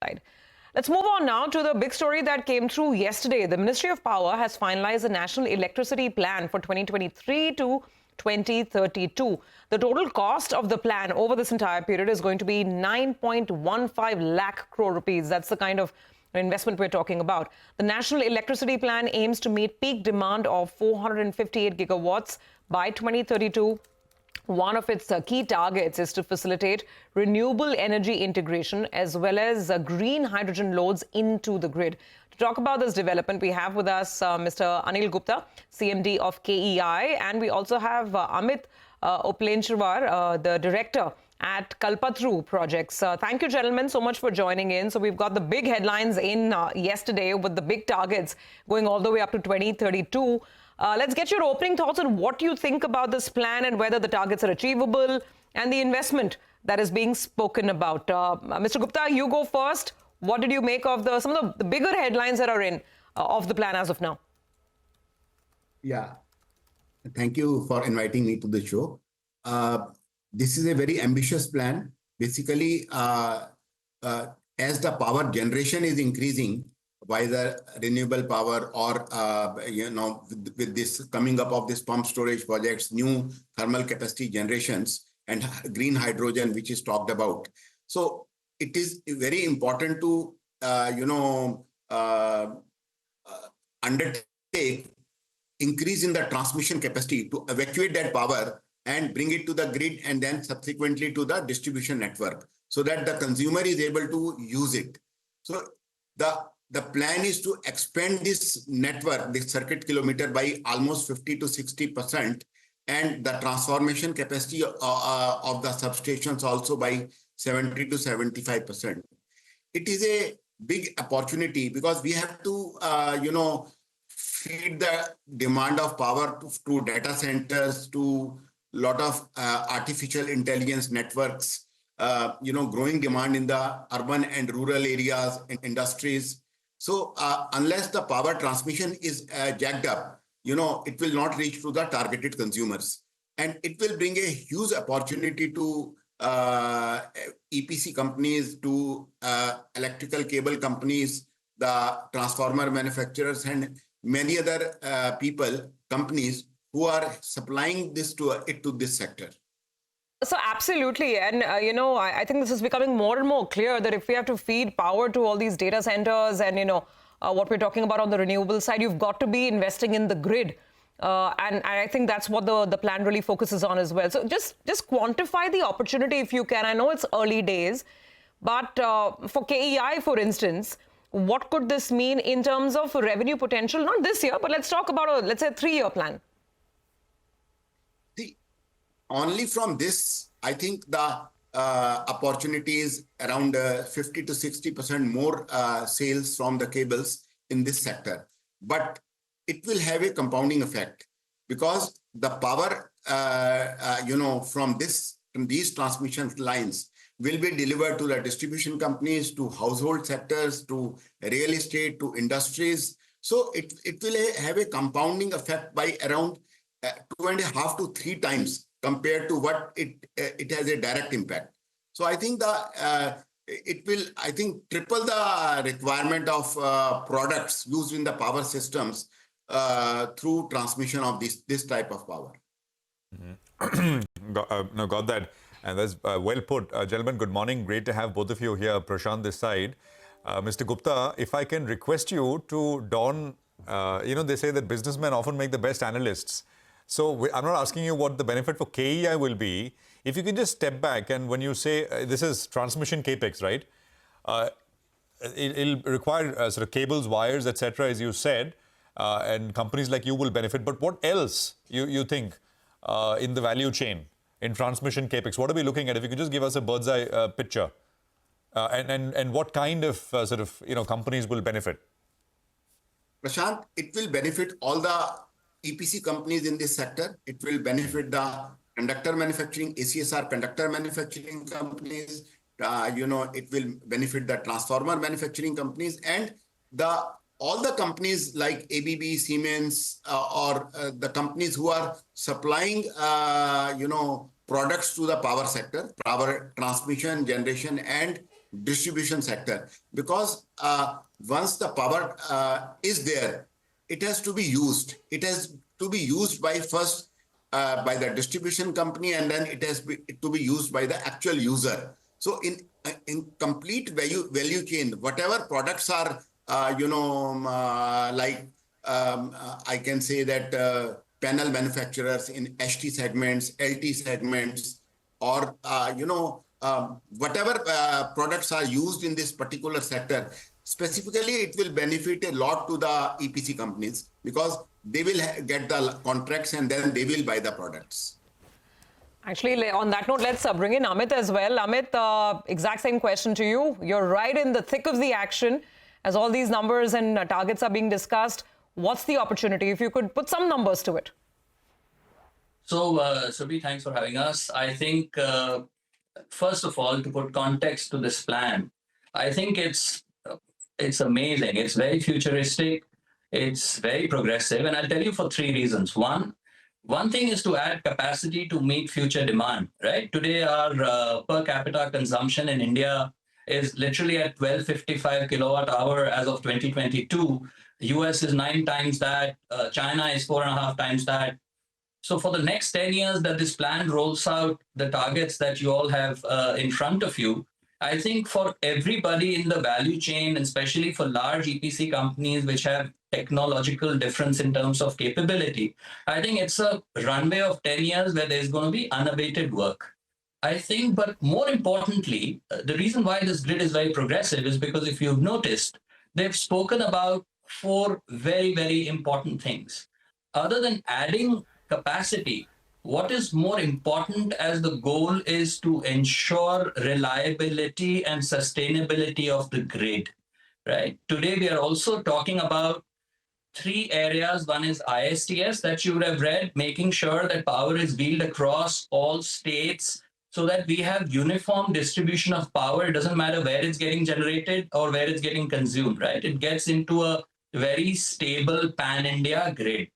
Side. Let's move on now to the big story that came through yesterday. The Ministry of Power has finalized the National Electricity Plan for 2023 to 2032. The total cost of the plan over this entire period is going to be 9.15 lakh crore rupees. That's the kind of investment we're talking about. The National Electricity Plan aims to meet peak demand of 458 gigawatts by 2032. One of its key targets is to facilitate renewable energy integration as well as green hydrogen loads into the grid. To talk about this development, we have with us Mr. Anil Gupta, CMD of KEI, and we also have Amit Uplenchwar, the director at Kalpataru projects. Thank you, gentlemen, so much for joining in. So we've got the big headlines in yesterday with the big targets going all the way up to 2032. Let's get your opening thoughts on what you think about this plan and whether the targets are achievable and the investment that is being spoken about. Mr. Gupta, you go first. What did you make of some of the bigger headlines that are in of the plan as of now? Yeah, thank you for inviting me to the show. This is a very ambitious plan. Basically, as the power generation is increasing, by the renewable power or, with this coming up of this pump storage projects, new thermal capacity generations and green hydrogen, which is talked about. So it is very important to, undertake increase in the transmission capacity to evacuate that power and bring it to the grid and then subsequently to the distribution network so that the consumer is able to use it. So the plan is to expand this network, this circuit kilometer, by almost 50 to 60%, and the transformation capacity of the substations also by 70 to 75%. It is a big opportunity because we have to, feed the demand of power to data centers, to a lot of artificial intelligence networks, growing demand in the urban and rural areas and industries. So unless the power transmission is jacked up, it will not reach to the targeted consumers. And it will bring a huge opportunity to EPC companies, to electrical cable companies, the transformer manufacturers, and many other companies who are supplying this to this sector. So absolutely. And, I think this is becoming more and more clear that if we have to feed power to all these data centers and, what we're talking about on the renewable side, you've got to be investing in the grid. And I think that's what the plan really focuses on as well. So just quantify the opportunity if you can. I know it's early days, but for KEI, for instance, what could this mean in terms of revenue potential? Not this year, but let's talk about let's say a 3-year plan. Only from this, I think the opportunity is around 50 to 60% more sales from the cables in this sector. But it will have a compounding effect because the power, from these transmission lines will be delivered to the distribution companies, to household sectors, to real estate, to industries. So it will have a compounding effect by around 2.5 to 3 times compared to what it has a direct impact. So I think it will, triple the requirement of products used in the power systems through transmission of this type of power. Mm-hmm. Got that. And that's well put. Gentlemen, good morning. Great to have both of you here. Prashant this side. Mr. Gupta, if I can request you to don, they say that businessmen often make the best analysts. So I'm not asking you what the benefit for KEI will be. If you can just step back, and when you say this is transmission capex, right? It'll require sort of cables, wires, etc., as you said, and companies like you will benefit. But what else you think in the value chain in transmission capex? What are we looking at? If you could just give us a bird's eye picture, and what kind of companies will benefit? Prashant, it will benefit all the EPC companies in this sector. It will benefit the conductor manufacturing, ACSR conductor manufacturing companies. It will benefit the transformer manufacturing companies and all the companies like ABB, Siemens, or the companies who are supplying, products to the power sector, power transmission, generation, and distribution sector, because once the power is there, it has to be used. It has to be used by first by the distribution company, and then it has to be used by the actual user. So in complete value chain, whatever products are I can say that panel manufacturers in HT segments, LT segments, or whatever products are used in this particular sector, specifically it will benefit a lot to the EPC companies, because they will get the contracts and then they will buy the products. Actually, on that note, let's bring in Amit as well. Amit, exact same question to you. You're right in the thick of the action as all these numbers and targets are being discussed. What's the opportunity? If you could put some numbers to it. So, Subhi, thanks for having us. I think, first of all, to put context to this plan, I think it's amazing. It's very futuristic. It's very progressive. And I'll tell you for three reasons. One thing is to add capacity to meet future demand, right? Today, our per capita consumption in India is literally at 1255 kilowatt hour as of 2022. US is 9 times that. China is 4.5 times that. So for the next 10 years that this plan rolls out the targets that you all have in front of you, I think for everybody in the value chain, and especially for large EPC companies which have technological difference in terms of capability, I think it's a runway of 10 years where there's going to be unabated work. I think, but more importantly, the reason why this grid is very progressive is because if you've noticed, they've spoken about 4 very, very important things. Other than adding capacity, what is more important as the goal is to ensure reliability and sustainability of the grid, right? Today, we are also talking about 3 areas. One is ISTS that you would have read, making sure that power is wheeled across all states so that we have uniform distribution of power. It doesn't matter where it's getting generated or where it's getting consumed, right? It gets into a very stable pan-India grid.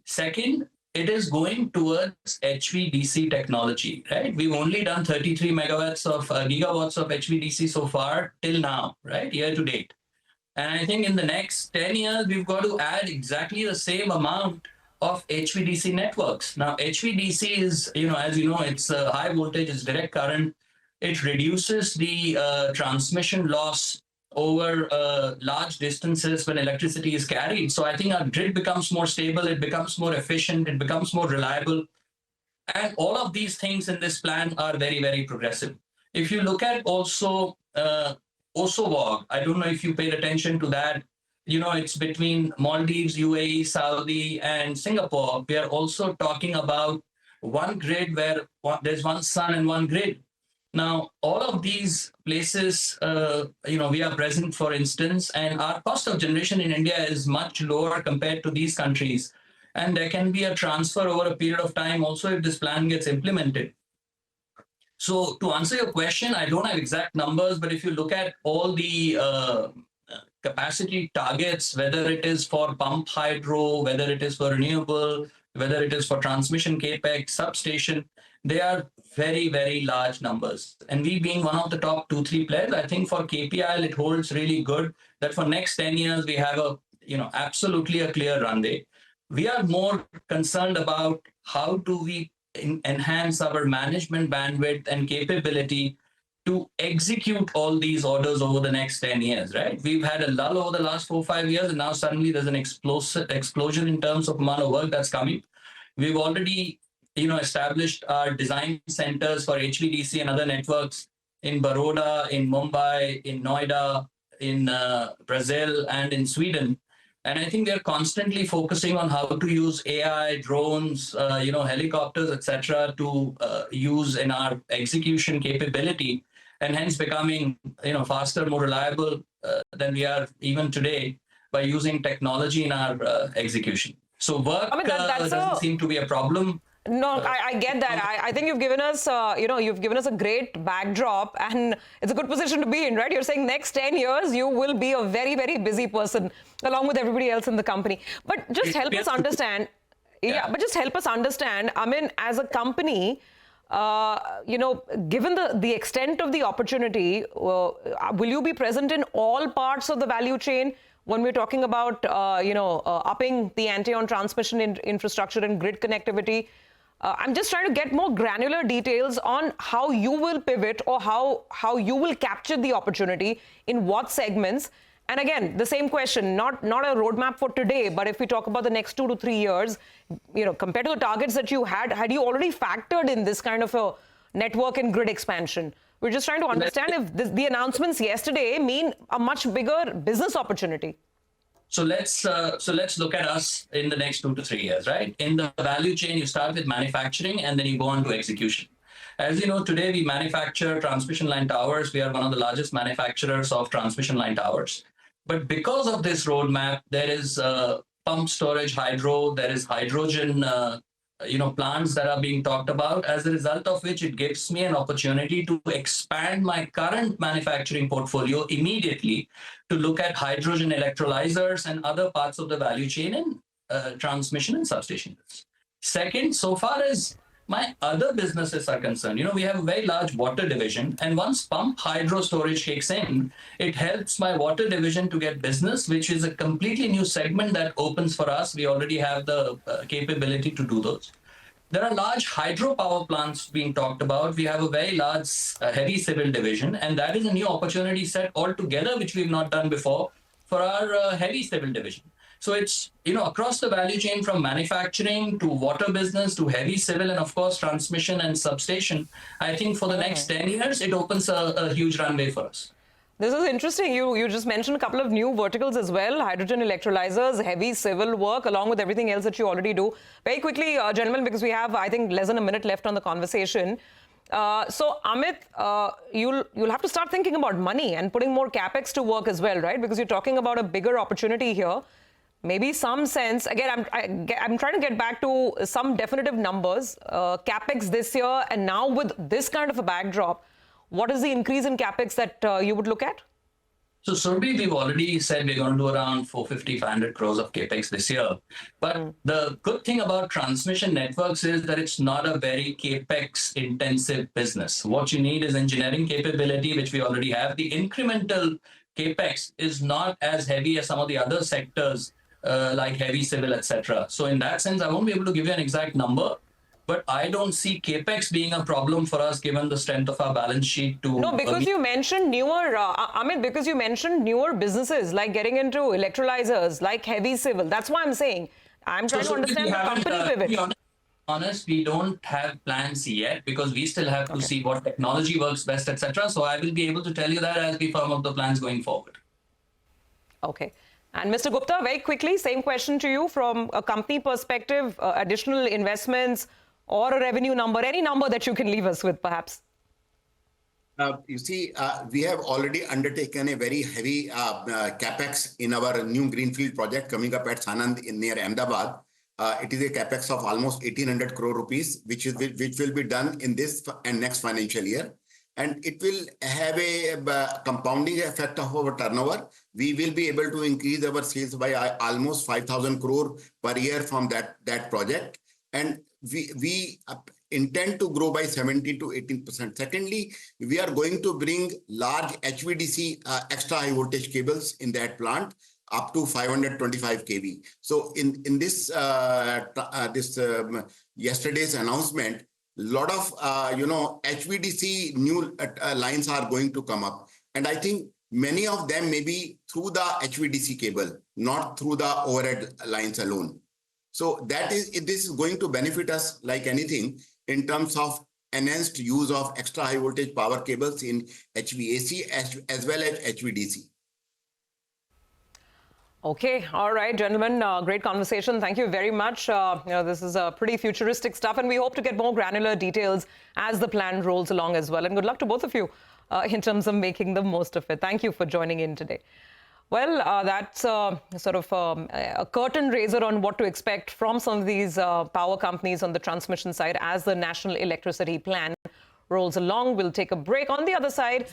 Second, it is going towards HVDC technology, right? We've only done 33 gigawatts of HVDC so far till now, right? Year to date. And I think in the next 10 years, we've got to add exactly the same amount of HVDC networks. Now, HVDC is, as you know, it's high voltage, it's direct current. It reduces the transmission loss over large distances when electricity is carried. So I think our grid becomes more stable, it becomes more efficient, it becomes more reliable. And all of these things in this plan are very, very progressive. If you look at also OSOWOG, I don't know if you paid attention to that. It's between Maldives, UAE, Saudi, and Singapore. We are also talking about one grid where there's one sun and one grid. Now, all of these places, we are present, for instance, and our cost of generation in India is much lower compared to these countries. And there can be a transfer over a period of time also if this plan gets implemented. So to answer your question, I don't have exact numbers, but if you look at all the capacity targets, whether it is for pump hydro, whether it is for renewable, whether it is for transmission capex, substation, they are very, very large numbers. And we being one of the top 2-3 players, I think for KPIL, it holds really good that for next 10 years, we have absolutely a clear runway. We are more concerned about how do we enhance our management bandwidth and capability to execute all these orders over the next 10 years, right? We've had a lull over the last 4-5 years, and now suddenly there's an explosion in terms of amount of work that's coming. We've already established our design centers for HVDC and other networks in Baroda, in Mumbai, in Noida, in Brazil, and in Sweden. And I think they're constantly focusing on how to use AI, drones, helicopters, etc., to use in our execution capability, and hence becoming, faster, more reliable than we are even today by using technology in our execution. So work doesn't seem to be a problem. No, I get that. I think you've given us, you've given us a great backdrop, and it's a good position to be in, right? You're saying next 10 years, you will be a very, very busy person along with everybody else in the company. But just help us understand. But just help us understand, I mean, as a company, Given the extent of the opportunity, will you be present in all parts of the value chain when we're talking about, upping the ante on transmission infrastructure and grid connectivity? I'm just trying to get more granular details on how you will pivot or how you will capture the opportunity in what segments. And again, the same question, not a roadmap for today, but if we talk about the next 2 to 3 years, compared to the targets that you had you already factored in this kind of a network and grid expansion? We're just trying to understand if the announcements yesterday mean a much bigger business opportunity. So let's look at us in the next 2 to 3 years, right? In the value chain, you start with manufacturing and then you go on to execution. As you know, today we manufacture transmission line towers. We are one of the largest manufacturers of transmission line towers. But because of this roadmap, there is pump storage hydro, there is hydrogen plants that are being talked about, as a result of which it gives me an opportunity to expand my current manufacturing portfolio immediately to look at hydrogen electrolyzers and other parts of the value chain in transmission and substation. Second, so far as my other businesses are concerned, we have a very large water division, and once pump hydro storage kicks in, it helps my water division to get business, which is a completely new segment that opens for us. We already have the capability to do those. There are large hydropower plants being talked about. We have a very large heavy civil division, and that is a new opportunity set altogether, which we've not done before for our heavy civil division. So it's, across the value chain from manufacturing to water business to heavy civil and, of course, transmission and substation. I think for the next 10 years, it opens a huge runway for us. This is interesting. You just mentioned a couple of new verticals as well, hydrogen electrolyzers, heavy civil work, along with everything else that you already do. Very quickly, gentlemen, because we have, I think, less than a minute left on the conversation. So, Amit, you'll have to start thinking about money and putting more capex to work as well, right? Because you're talking about a bigger opportunity here. Maybe some sense, again, I'm trying to get back to some definitive numbers, capex this year, and now with this kind of a backdrop, what is the increase in capex that you would look at? So, Surbhi, we've already said we're going to do around 450-500 crores of capex this year. But the good thing about transmission networks is that it's not a very capex intensive business. What you need is engineering capability, which we already have. The incremental capex is not as heavy as some of the other sectors, like heavy civil, etc. So in that sense, I won't be able to give you an exact number, but I don't see capex being a problem for us given the strength of our balance sheet. No, because you mentioned newer, Amit, because you mentioned newer businesses like getting into electrolyzers, like heavy civil. That's why I'm saying I'm trying to understand the company pivot. To be honest, we don't have plans yet because we still have to see what technology works best, etc. So I will be able to tell you that as we firm up the plans going forward. Okay. And Mr. Gupta, very quickly, same question to you from a company perspective, additional investments or a revenue number, any number that you can leave us with, perhaps. You see, we have already undertaken a very heavy capex in our new greenfield project coming up at Sanand near Ahmedabad. It is a capex of almost 1,800 crore rupees, which will be done in this and next financial year. And it will have a compounding effect of our turnover. We will be able to increase our sales by almost 5,000 crore per year from that project. And we intend to grow by 17 to 18%. Secondly, we are going to bring large HVDC extra high voltage cables in that plant up to 525 kV. So in this yesterday's announcement, lot of HVDC new lines are going to come up, and I think many of them may be through the HVDC cable, not through the overhead lines alone. So this is going to benefit us like anything in terms of enhanced use of extra high voltage power cables in HVAC as well as HVDC. Okay. All right, gentlemen. Great conversation. Thank you very much. This is pretty futuristic stuff, and we hope to get more granular details as the plan rolls along as well. And good luck to both of you in terms of making the most of it. Thank you for joining in today. Well, that's sort of a curtain raiser on what to expect from some of these power companies on the transmission side as the National Electricity Plan rolls along. We'll take a break. On the other side,